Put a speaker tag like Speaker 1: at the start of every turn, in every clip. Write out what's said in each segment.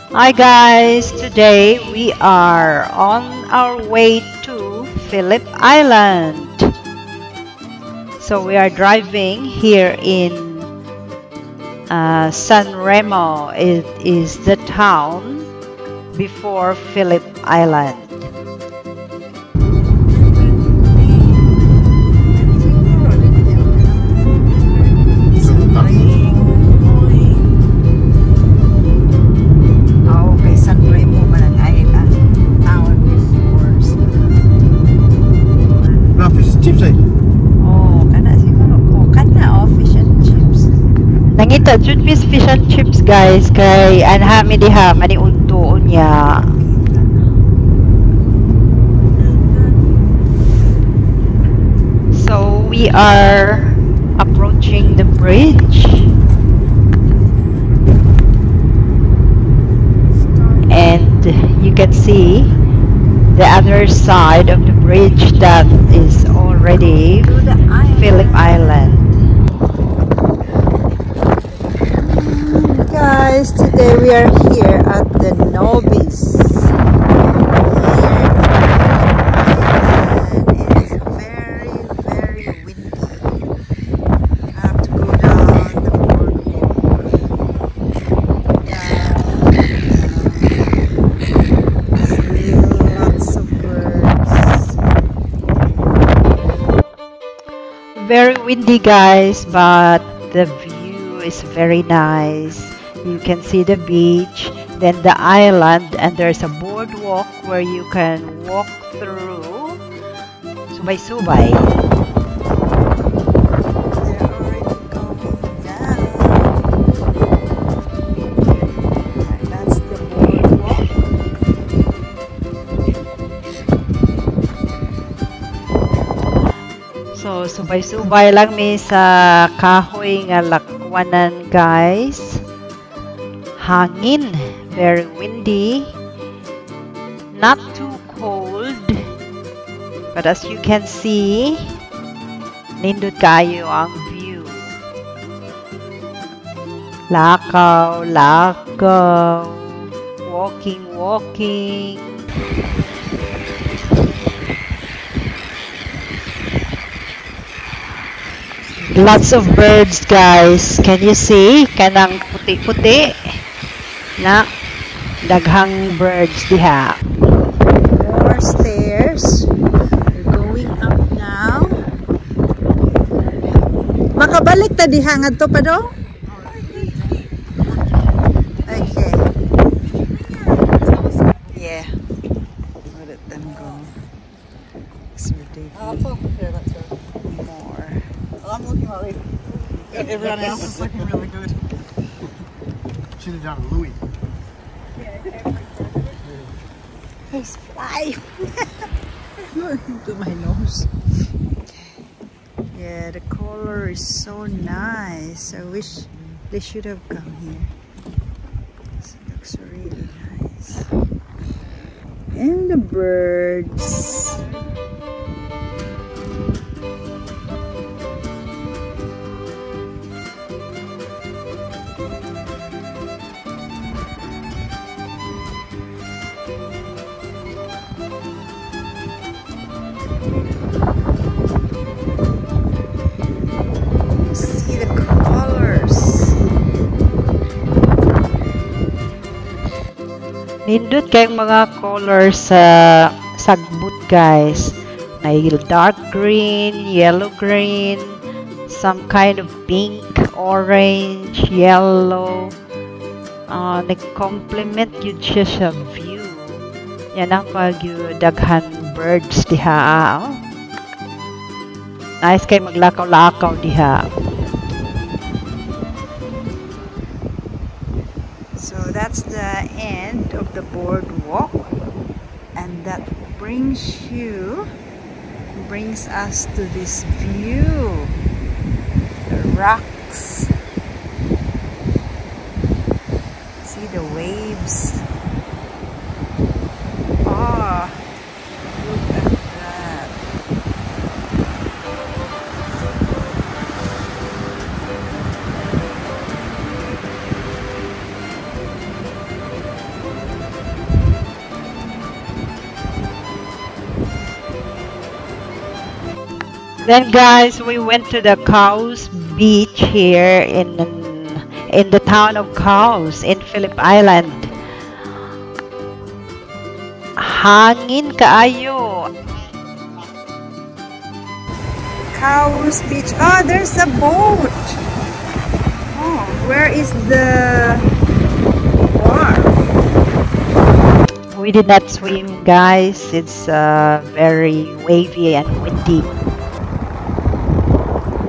Speaker 1: Hi guys, today we are on our way to Phillip Island. So we are driving here in San Remo. It is the town before Phillip Island. Nangita jud fish and chips guys kay anhami diha maniudto niya. So we are approaching the bridge. And you can see the other side of the bridge that is already Phillip Island. Guys, today we are here at the Nobis. It's very, very windy. I have to go down the boardwalk. Lots of birds. Very windy, guys, but the view is very nice. You can see the beach, then the island, and there's a boardwalk where you can walk through. Subay-subay. They're already going down. That's the boardwalk. So, subay-subay lang mi sa kahoy nga lakwanan, guys. Hangin, very windy, not too cold, but as you can see, nindot kayo ang view. Lakaw, lakaw, walking, walking. Lots of birds, guys. Can you see? Kanang puti-puti na daghang birds diha. More stairs. We're going up now. Makabalik ta diha ngadto pa do? Okay. Yeah. Let them go. It's ridiculous. More.
Speaker 2: I'm looking really good. Everyone else is looking really good. Should have done Louis.
Speaker 1: He's flying. Look to my nose. Yeah, the color is so nice. I wish they should have come here. This looks really nice. And the birds. See the colors. Nindot kayong mga colors sa sagbut, guys. May dark green, yellow green, some kind of pink, orange, yellow. Nag-complement yun siya sa view. Yan ang pag-daghan birds diha. Oh. Nice kay maglakaw-lakaw diha. So that's the end of the boardwalk, and that brings us to this view. The rocks. See the waves. Oh, look at that. Then guys, we went to the Caus Beach here in the town of Caus in Phillip Island. Hangin kaayo. Caus Beach. Oh, there's a boat. Oh, where is the bar? We did not swim, guys. It's very wavy and windy.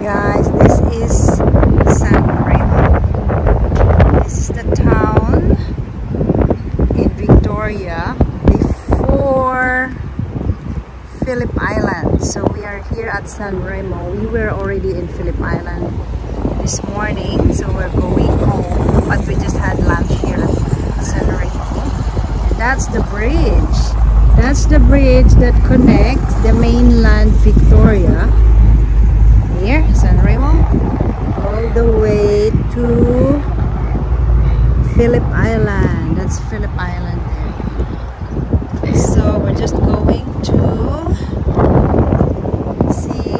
Speaker 1: Guys, this is San Remo. This is the town in Victoria before Phillip Island. So we are here at San Remo. We were already in Phillip Island this morning, so we're going home, but we just had lunch here at San Remo. And that's the bridge. That's the bridge that connects the mainland Victoria here, San Remo, all the way to Phillip Island. That's Phillip Island there. So we're just going to see.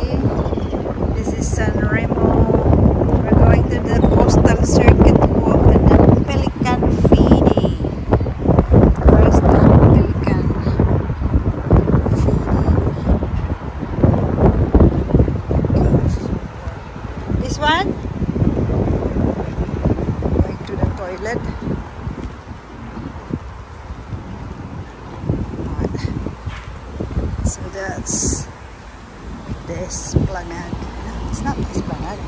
Speaker 1: This is San Remo. We're going to the coastal circuit walk and the Pelican feeding. Where's the Pelican feeding? This one? Going to the toilet. So that's the Esplanade. It's not Esplanade.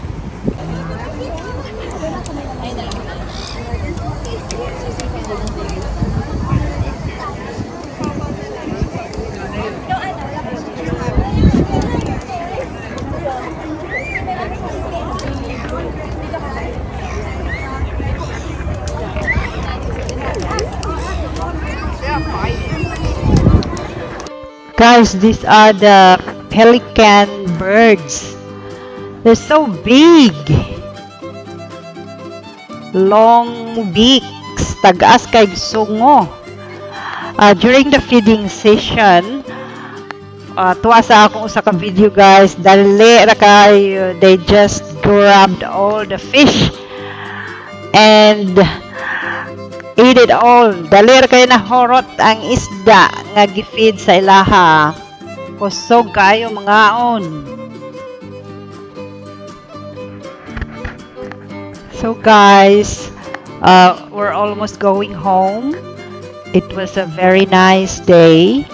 Speaker 1: Guys, these are the pelican birds. They're so big. Long beaks. Tagas kay sungo. During the feeding session, tuwa sa akong usa ka video, guys. Dali ra kayo. They just grabbed all the fish and eat it all. Dali ra kayo nahorot ang isda nga gifeed sa ilaha. Kusog kayo mangaon. So guys, we're almost going home. It was a very nice day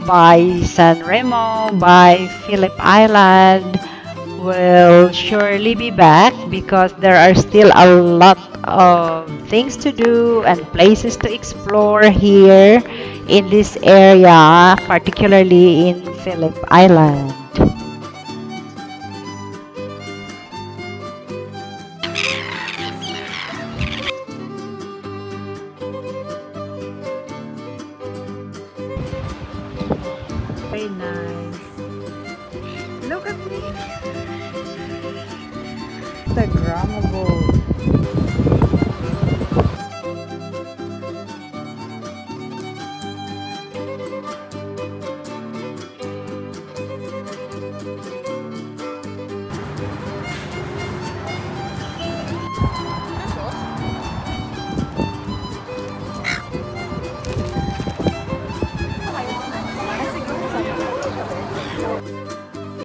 Speaker 1: by San Remo, by Phillip Island. We'll surely be back because there are still a lot of things to do and places to explore here in this area, particularly in Phillip Island. Very nice. Look at me. Instagrammable.